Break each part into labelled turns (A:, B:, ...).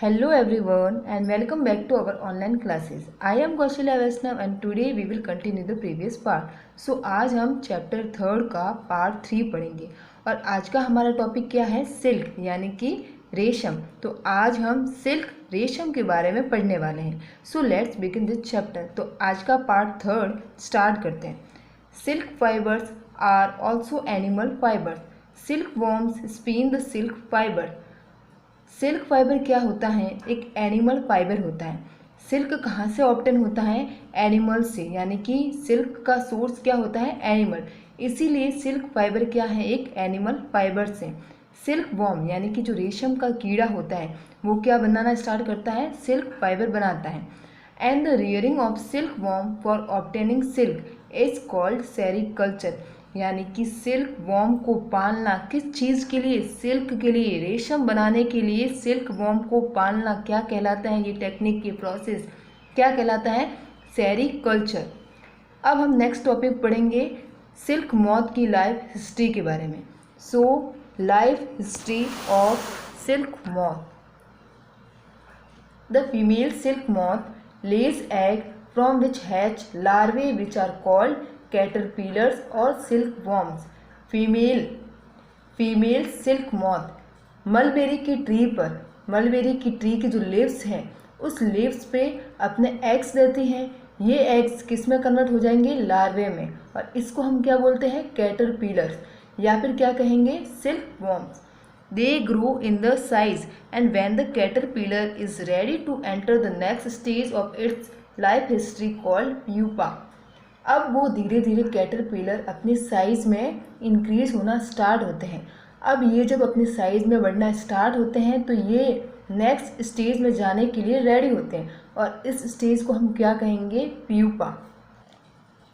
A: Hello everyone and welcome back to our online classes. I am Kaushalya Vaishnav and today we will continue the previous part. So आज हम chapter 3 का part 3 पढ़ेंगे और आज का हमारा टॉपिक क्या है, सिल्क यानी कि रेशम। तो आज हम सिल्क रेशम के बारे में पढ़ने वाले हैं। So let's begin this chapter. तो आज का पार्ट 3 स्टार्ट करते हैं। Silk fibres are also animal fibres. Silk worms spin the silk fibre. Silk fibre क्या होता है? एक एनिमल फाइबर होता है। सिल्क कहाँ से ऑब्टेन होता है? एनिमल से, यानी कि सिल्क का सोर्स क्या होता है? एनिमल। इसीलिए सिल्क फाइबर क्या है? एक एनिमल फाइबर से। सिल्क वॉर्म यानी कि जो रेशम का कीड़ा होता है वो क्या बनाना स्टार्ट करता है? सिल्क फाइबर बनाता है। And the rearing of silk worm for obtaining silk is called sericulture. यानी कि सिल्क वॉर्म को पालना किस चीज़ के लिए? सिल्क के लिए, रेशम बनाने के लिए सिल्क वॉर्म को पालना क्या कहलाता है? ये टेक्निक, ये प्रोसेस क्या कहलाता है? सेरीकल्चर। अब हम नेक्स्ट टॉपिक पढ़ेंगे सिल्क मॉथ की लाइफ हिस्ट्री के बारे में। So life history of silk moth. The female silk moth lays egg from which hatch larvae which are called caterpillars or silkworms. Female silk moth mulberry की tree पर, mulberry की tree की जो leaves हैं उस लीव्स पे अपने eggs देती हैं। ये एग्स किस में कन्वर्ट हो जाएंगे? लार्वे में। और इसको हम क्या बोलते हैं? कैटरपिलर्स, या फिर क्या कहेंगे? सिल्कवर्म्स। They grow in the size and when the caterpillar is ready to enter the next stage of its life history called pupa. अब वो धीरे धीरे कैटरपिलर अपनी साइज़ में इंक्रीज होना स्टार्ट होते हैं। अब ये जब अपनी साइज़ में बढ़ना स्टार्ट होते हैं तो ये नेक्स्ट स्टेज में जाने के लिए रेडी होते हैं और इस स्टेज को हम क्या कहेंगे? Pupa.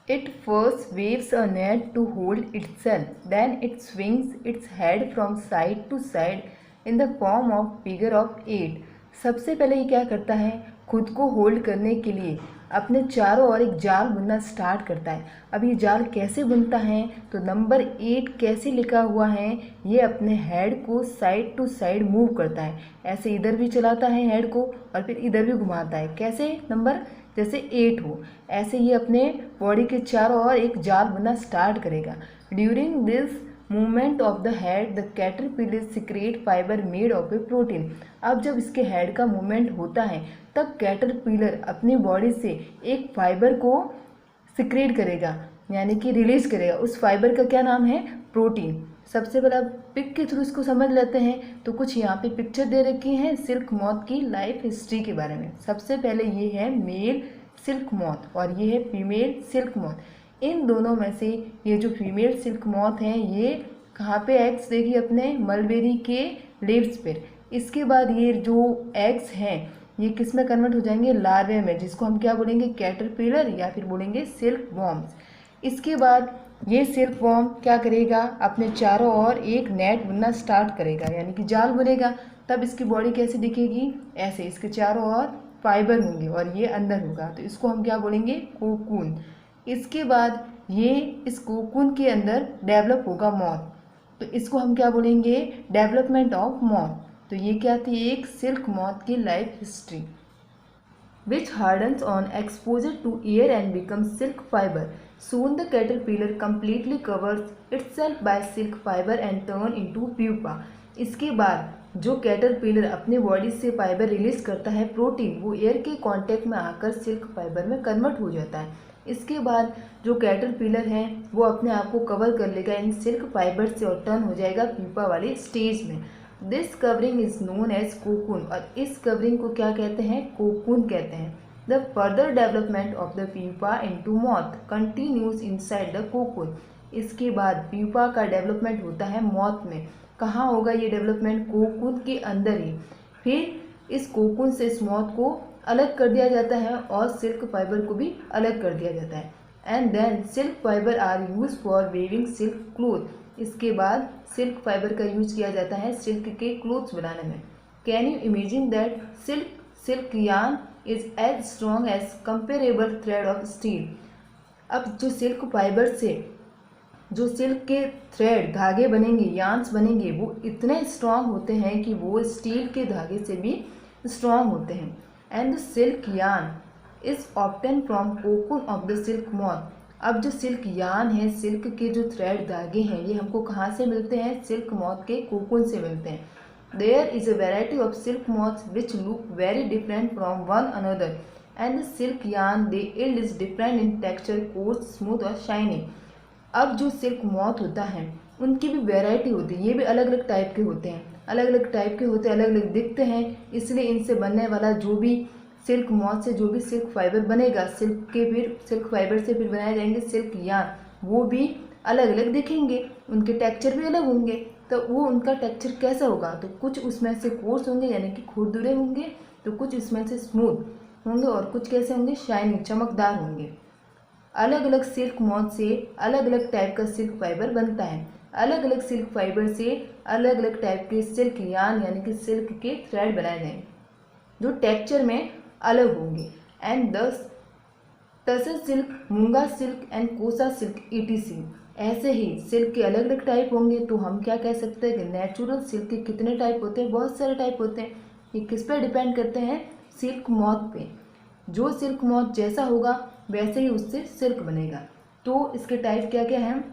A: It first waves a net to hold itself, then it swings its head from side to side in the form of figure of 8. सबसे पहले ये क्या करता है? खुद को होल्ड करने के लिए अपने चारों ओर एक जाल बुनना स्टार्ट करता है। अब ये जाल कैसे बुनता है? तो नंबर 8 कैसे लिखा हुआ है? ये अपने हेड को साइड टू साइड मूव करता है। ऐसे इधर भी चलाता है हेड को और फिर इधर भी घुमाता है। कैसे? नंबर जैसे 8 हो, ऐसे ये अपने बॉडी के चारों ओर एक जाल बनना स्टार्ट करेगा। During this movement of the head the caterpillar secrete fibre made of a protein. अब जब इसके हेड का मूवमेंट होता है तब कैटरपिलर अपनी बॉडी से एक फाइबर को सिक्रेट करेगा, यानी कि रिलीज करेगा। उस फाइबर का क्या नाम है? प्रोटीन। सबसे पहले आप पिक के थ्रू इसको समझ लेते हैं। तो कुछ यहाँ पे पिक्चर दे रखी हैं सिल्क मॉथ की लाइफ हिस्ट्री के बारे में। सबसे पहले ये है मेल सिल्क मॉथ और ये है फीमेल सिल्क मॉथ। इन दोनों में से ये जो फीमेल सिल्क मॉथ है ये कहाँ पे एग्स देगी? अपने मलबेरी के लीव्स पर। इसके बाद ये जो एग्स हैं ये किस में कन्वर्ट हो जाएंगे? लार्वे में, जिसको हम क्या बोलेंगे? कैटरपिलर या फिर बोलेंगे सिल्क वॉर्म्स। इसके बाद ये सिल्क वॉर्म क्या करेगा? अपने चारों ओर एक नेट बुनना स्टार्ट करेगा, यानी कि जाल बुनेगा। तब इसकी बॉडी कैसे दिखेगी? ऐसे, इसके चारों ओर फाइबर होंगे और ये अंदर होगा, तो इसको हम क्या बोलेंगे? कोकून। इसके बाद ये इस कोकून के अंदर डेवलप होगा मॉथ, तो इसको हम क्या बोलेंगे? Development of moth. तो ये क्या थी? एक सिल्क मॉथ की life history. Which hardens on exposure to air and becomes silk fiber. Soon the caterpillar completely covers itself by silk fiber and turn into pupa. इसके बाद जो कैटरपिलर अपने बॉडी से फाइबर रिलीज करता है, protein, वो air के contact में आकर सिल्क फाइबर में कन्वर्ट हो जाता है। इसके बाद जो कैटरपिलर है वो अपने आप को कवर कर लेगा इन सिल्क फाइबर से और टर्न हो जाएगा प्यूपा वाली स्टेज में। This covering is known as cocoon और इस कवरिंग को क्या कहते हैं? कोकून कहते हैं। The further development of the pupa into moth continues inside the cocoon. इसके बाद प्यूपा का डेवलपमेंट होता है मॉथ में। कहाँ होगा ये डेवलपमेंट? कोकून के अंदर ही। फिर इस कोकून से इस मॉथ को अलग कर दिया जाता है और सिल्क फाइबर को भी अलग कर दिया जाता है। And then silk fibre are use for weaving silk cloth. इसके बाद सिल्क फाइबर का यूज किया जाता है सिल्क के क्लोथ्स बनाने में। Can you imagine that silk yarn is as strong as comparable thread of steel. अब जो सिल्क फाइबर से जो सिल्क के थ्रेड, धागे बनेंगे, यार्न्स बनेंगे, वो इतने स्ट्रॉन्ग होते हैं कि वो स्टील के धागे से भी स्ट्रॉन्ग होते हैं। And the silk yarn is obtain from cocoon of the silk moth. अब जो सिल्क यार्न है, सिल्क के जो थ्रेड धागे हैं, ये हमको कहाँ से मिलते हैं? सिल्क मॉथ के कोकून से मिलते हैं। There is a variety of silk moths which look very different from one another and the silk yarn they yield is different in texture, coarse, smooth और शाइनिंग। अब जो सिल्क मॉथ होता है उनकी भी वैरायटी होती है, ये भी अलग अलग टाइप के होते हैं, अलग अलग टाइप के होते हैं, अलग अलग दिखते हैं। इसलिए इनसे बनने वाला जो भी सिल्क मॉथ से जो भी सिल्क फाइबर बनेगा, सिल्क फाइबर से फिर बनाए जाएंगे सिल्क यार्न, वो भी अलग अलग दिखेंगे, उनके टेक्सचर भी अलग होंगे। तो वो उनका टेक्सचर कैसा होगा? तो कुछ उसमें से कोर्स होंगे यानी कि खुरदुरे होंगे, तो कुछ उसमें से स्मूथ होंगे और कुछ कैसे होंगे? शाइनिंग, चमकदार होंगे। अलग अलग सिल्क मॉथ से अलग अलग टाइप का सिल्क फाइबर बनता है। अलग अलग सिल्क फाइबर से अलग अलग टाइप के सिल्क यार्न यानी कि सिल्क के थ्रेड बनाए जाएंगे जो टेक्सचर में अलग होंगे। एंड दस टसर सिल्क, मूंगा सिल्क एंड कोसा सिल्क ETC। ऐसे ही सिल्क के अलग अलग टाइप होंगे। तो हम क्या कह सकते हैं कि नेचुरल सिल्क के कितने टाइप होते हैं? बहुत सारे टाइप होते हैं। ये किस पे डिपेंड करते हैं? सिल्क मॉथ पे। जो सिल्क मॉथ जैसा होगा वैसे ही उससे सिल्क बनेगा। तो इसके टाइप क्या क्या हैं?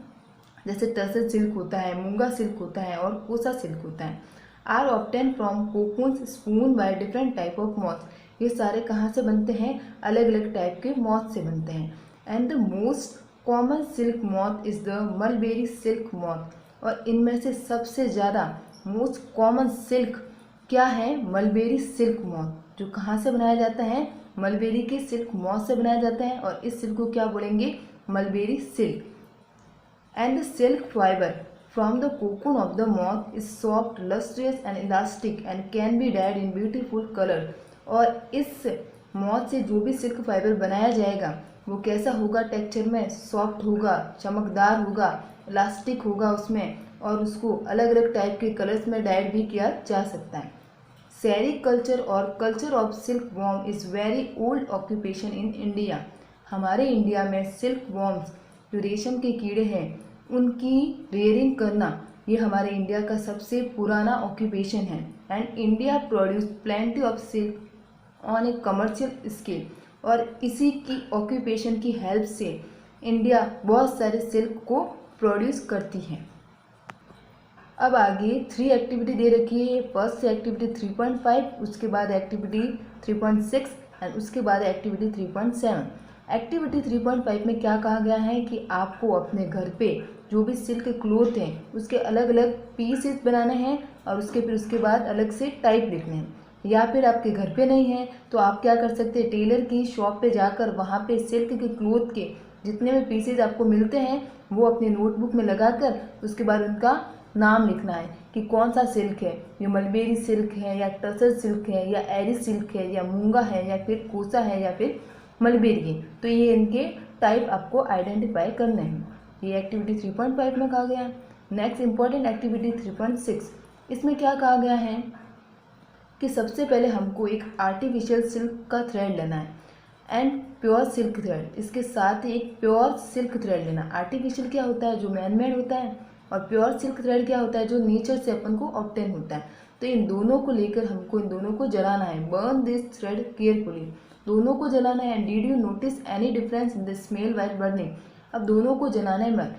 A: जैसे टसर सिल्क होता है, मूंगा सिल्क होता है और कोसा सिल्क होता है। Are obtain from cocoons spun by different type of moth. ये सारे कहाँ से बनते हैं? अलग अलग टाइप के मॉथ से बनते हैं। And the most common silk moth is the mulberry silk moth. और इनमें से सबसे ज़्यादा मोस्ट कॉमन सिल्क क्या है? Mulberry silk moth. जो कहाँ से बनाया जाता है? मलबेरी के सिल्क मॉथ से बनाया जाता है और इस सिल्क को क्या बोलेंगे? Mulberry silk. And the silk fibre from the cocoon of the moth is soft, lustrous and elastic and can be dyed in beautiful color। और इस मॉथ से जो भी सिल्क फाइबर बनाया जाएगा वो कैसा होगा? टेक्सचर में सॉफ्ट होगा, चमकदार होगा, इलास्टिक होगा उसमें, और उसको अलग अलग टाइप के कलर्स में डाइड भी किया जा सकता है। सेरीकल्चर और culture of silk worm is very old occupation in India. हमारे इंडिया में सिल्क वॉर्म्स जो रेशम के कीड़े हैं उनकी रेयरिंग करना ये हमारे इंडिया का सबसे पुराना ऑक्यूपेशन है। And India produce plenty of silk on A commercial scale. और इसी की ऑक्यूपेशन की हेल्प से इंडिया बहुत सारे सिल्क को प्रोड्यूस करती है। अब आगे 3 एक्टिविटी दे रखी है। फर्स्ट से एक्टिविटी 3.5, उसके बाद एक्टिविटी 3.6 एंड उसके बाद एक्टिविटी 3.7। एक्टिविटी 3.5 में क्या कहा गया है कि आपको अपने घर पे जो भी सिल्क क्लोथ हैं उसके अलग अलग पीसेस बनाने हैं और उसके बाद अलग से टाइप लिखने हैं। या फिर आपके घर पे नहीं है तो आप क्या कर सकते हैं? टेलर की शॉप पे जाकर वहाँ पे सिल्क के क्लोथ के जितने भी पीसेज आपको मिलते हैं वो अपनी नोटबुक में लगाकर उसके बाद उनका नाम लिखना है कि कौन सा सिल्क है, ये मलबेरी सिल्क है या टसर सिल्क है या एरी सिल्क है या मूंगा है या फिर कोसा है या फिर मलबेरी है। तो ये इनके टाइप आपको आइडेंटिफाई करने हैं। ये एक्टिविटी 3.5 में कहा गया है। नेक्स्ट इंपॉर्टेंट एक्टिविटी 3.6, इसमें क्या कहा गया है कि सबसे पहले हमको एक आर्टिफिशियल सिल्क का थ्रेड लेना है एंड प्योर सिल्क थ्रेड। इसके साथ ही एक प्योर सिल्क थ्रेड लेना। आर्टिफिशियल क्या होता है? जो मैन मेड होता है, और प्योर सिल्क थ्रेड क्या होता है? जो नेचर से अपन को ऑब्टेन होता है। तो इन दोनों को लेकर हमको इन दोनों को जलाना है। Burn this thread carefully. दोनों को जलाना है। Did you notice any difference in the smell while burning. अब दोनों को जलाने में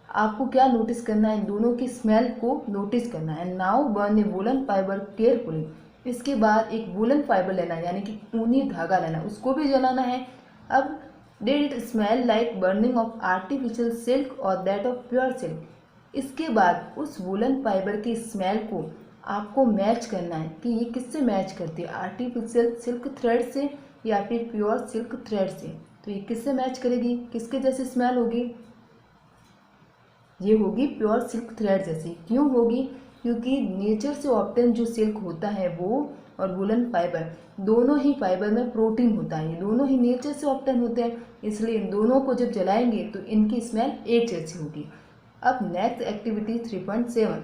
A: आपको क्या नोटिस करना है? दोनों की स्मेल को नोटिस करना है। नाउ बर्न ए वूलन फाइबर केयरफुली। इसके बाद एक वूलन फाइबर लेना है यानी कि ऊनी धागा लेना है, उसको भी जलाना है। अब did it smell like burning of artificial silk और दैट ऑफ प्योर सिल्क। इसके बाद उस वूलन फाइबर की स्मेल को आपको मैच करना है कि ये किससे मैच करती है? आर्टिफिशियल सिल्क थ्रेड से या फिर प्योर सिल्क थ्रेड से। तो ये किससे मैच करेगी? किसके जैसी स्मेल होगी? ये होगी प्योर सिल्क थ्रेड जैसी। क्यों होगी? क्योंकि नेचर से ऑब्टेन जो सिल्क होता है वो और वुलन फाइबर दोनों ही फाइबर में प्रोटीन होता है, ये दोनों ही नेचर से ऑब्टेन होते हैं, इसलिए इन दोनों को जब जलाएंगे तो इनकी स्मेल एक जैसी होगी। अब नेक्स्ट एक्टिविटी 3.7,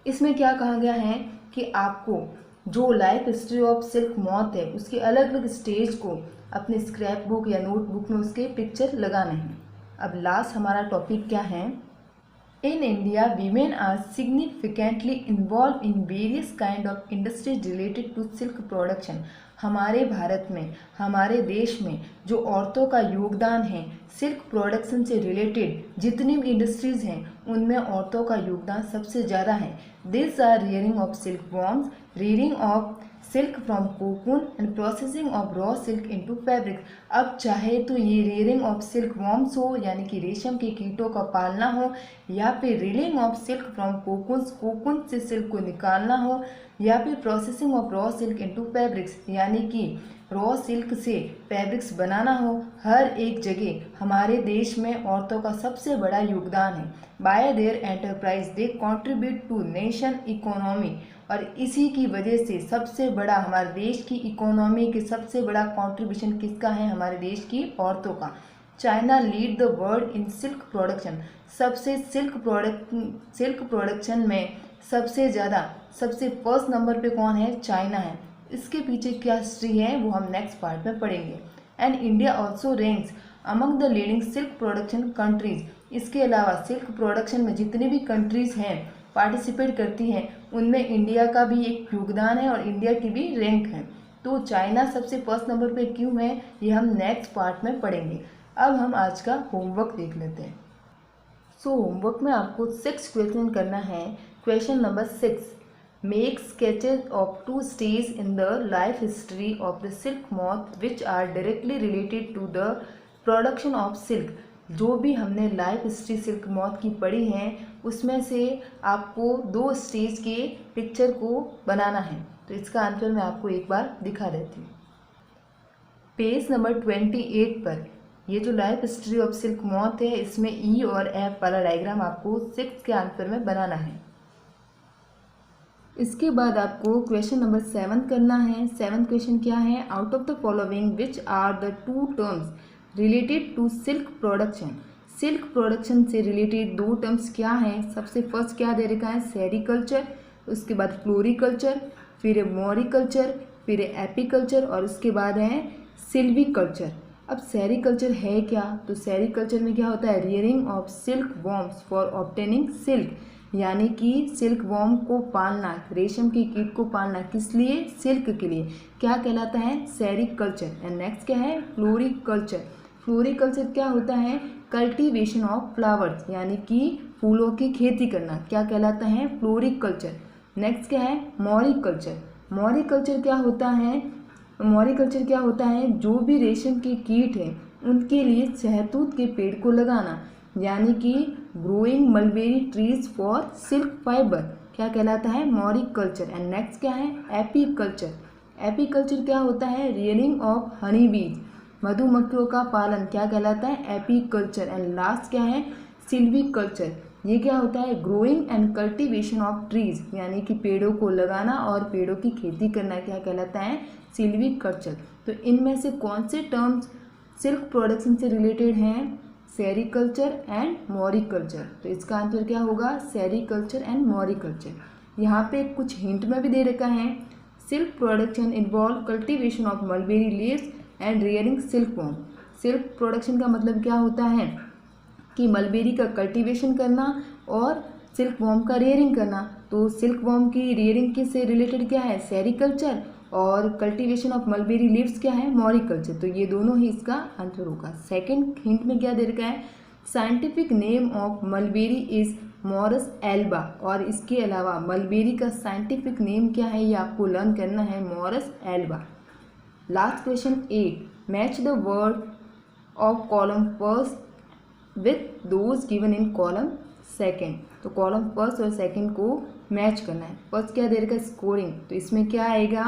A: इसमें क्या कहा गया है कि आपको जो life history of silk moth है उसके अलग अलग स्टेज को अपने स्क्रैप बुक या नोटबुक में उसके पिक्चर लगाने हैं। अब लास्ट हमारा टॉपिक क्या है In India, women are significantly involved in various kind of industries related to silk production. हमारे भारत में, हमारे देश में जो औरतों का योगदान है सिल्क प्रोडक्शन से रिलेटेड जितनी भी इंडस्ट्रीज़ हैं उनमें औरतों का योगदान सबसे ज़्यादा है. This are rearing of silk worms, rearing of silk from cocoon and processing of raw silk into fabric. अब चाहे तो ये rearing of silk worms हो यानी कि रेशम के कीटों का पालना हो, या फिर reeling of silk from cocoons, cocoon से सिल्क को निकालना हो, या फिर processing of raw silk into fabrics यानी कि रॉ सिल्क से फैब्रिक्स बनाना हो, हर एक जगह हमारे देश में औरतों का सबसे बड़ा योगदान है. By their enterprise they contribute to nation economy, और इसी की वजह से सबसे बड़ा हमारे देश की इकोनॉमी के सबसे बड़ा कंट्रीब्यूशन किसका है? हमारे देश की औरतों का. China lead the world in silk production. सबसे सिल्क प्रोडक्शन में सबसे ज़्यादा सबसे फर्स्ट नंबर पे कौन है? चाइना है. इसके पीछे क्या हिस्ट्री है वो हम नेक्स्ट पार्ट में पढ़ेंगे. And India also ranks among the leading silk production countries. इसके अलावा सिल्क प्रोडक्शन में जितनी भी कंट्रीज़ हैं पार्टिसिपेट करती हैं उनमें इंडिया का भी एक योगदान है और इंडिया की भी रैंक है. तो चाइना सबसे फर्स्ट नंबर पे क्यों है ये हम नेक्स्ट पार्ट में पढ़ेंगे. अब हम आज का होमवर्क देख लेते हैं. सो होमवर्क में आपको 6 क्वेश्चन करना है. Question number 6, make sketches of 2 stage in the life history of the silk moth which are directly related to the production of silk. जो भी हमने लाइफ हिस्ट्री सिल्क मॉथ की पढ़ी है उसमें से आपको 2 स्टेज के पिक्चर को बनाना है. तो इसका आंसर मैं आपको एक बार दिखा देती हूँ. पेज नंबर 28 पर ये जो life history of silk moth है इसमें ई और एफ वाला डायग्राम आपको 6 के आंसर में बनाना है. इसके बाद आपको क्वेश्चन नंबर 7 करना है. 7 क्वेश्चन क्या है? Out of the following which are the 2 terms related to silk production. Silk production से रिलेटेड 2 टर्म्स क्या हैं? सबसे फर्स्ट क्या दे रखा है? सेरीकल्चर, उसके बाद फ्लोरिकल्चर, फिर मोरिकल्चर, फिर एपीकल्चर और उसके बाद है सिल्वीकल्चर. अब सेरीकल्चर है क्या? तो सेरीकल्चर में क्या होता है? Rearing of silk worms for obtaining silk, यानी कि सिल्क वॉर्म को पालना, रेशम की कीट को पालना, किस लिए? सिल्क के लिए. क्या कहलाता है? सेरीकल्चर. एंड नेक्स्ट क्या है? फ्लोरिकल्चर. फ्लोरिकल्चर क्या होता है? कल्टीवेशन ऑफ फ्लावर्स, यानी कि फूलों की खेती करना, क्या कहलाता है? फ्लोरिकल्चर. नेक्स्ट क्या है? मोरिकल्चर. मोरिकल्चर क्या होता है? मोरिकल्चर क्या होता है? जो भी रेशम की कीट है उनके लिए शहतूत के पेड़ को लगाना, यानी कि growing mulberry trees for silk fibre, क्या कहलाता है? मोरिकल्चर. एंड नेक्स्ट क्या है? एपीकल्चर. एपीकल्चर क्या होता है? रियरिंग ऑफ हनी बीज, मधुमक्खियों का पालन, क्या कहलाता है? एपीकल्चर. एंड लास्ट क्या है? सिल्वीकल्चर. ये क्या होता है? Growing and cultivation of trees, यानी कि पेड़ों को लगाना और पेड़ों की खेती करना, क्या कहलाता है? सिल्वीकल्चर. तो इनमें से कौन से टर्म्स सिल्क प्रोडक्शन से रिलेटेड हैं? Sericulture and moriculture. तो इसका आंसर क्या होगा? Sericulture and moriculture. यहाँ पे कुछ हिंट में भी दे रखा है. Silk production involve cultivation of mulberry leaves and rearing silk worm. Silk production का मतलब क्या होता है कि मलबेरी का कल्टीवेशन करना और सिल्क वॉर्म का रियरिंग करना. तो सिल्क वॉर्म की रियरिंग के से रिलेटेड क्या है? सेरीकल्चर, और कल्टीवेशन ऑफ मलबेरी लीव्स क्या है? मोरिकल्चर. तो ये दोनों ही इसका आंसर होगा. सेकंड हिंट में क्या दे रखा है? Scientific name of mulberry is Morus alba, और इसके अलावा मलबेरी का साइंटिफिक नेम क्या है ये आपको लर्न करना है, Morus alba. Last question 8, match the word of column first with those given in column second. तो कॉलम फर्स्ट और सेकेंड को मैच करना है. फर्स्ट क्या दे रखा है? स्कोरिंग. तो इसमें क्या आएगा?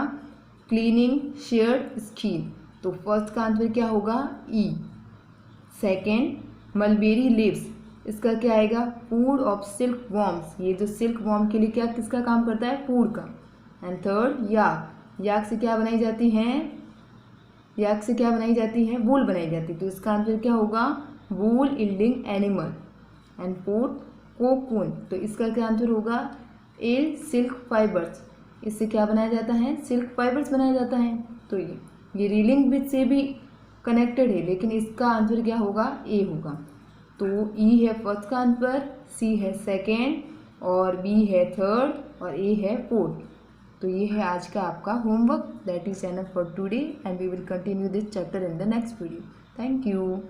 A: Cleaning shared skin. तो फर्स्ट का आंसर क्या होगा? ई. सेकेंड मलबेरी लीव्स, इसका क्या आएगा? Food of silk worms. ये जो सिल्क वॉर्म के लिए क्या किसका काम करता है? फूड का. एंड थर्ड याक. याक से क्या बनाई जाती है? याक से क्या बनाई जाती है? वूल बनाई जाती है. तो इसका आंसर क्या होगा? Wool yielding animal. And fourth cocoon. तो इसका क्या आंसर होगा? A silk fibres. इससे क्या बनाया जाता है? सिल्क फाइबर्स बनाया जाता है. तो ये रीलिंग विथ से भी कनेक्टेड है, लेकिन इसका आंसर क्या होगा? ए होगा. तो ई है फर्स्ट स्थान पर, सी है सेकेंड, और बी है थर्ड, और ए है फोर्थ। तो ये है आज का आपका homework, that is enough for today and we will continue this chapter in the next video. Thank you.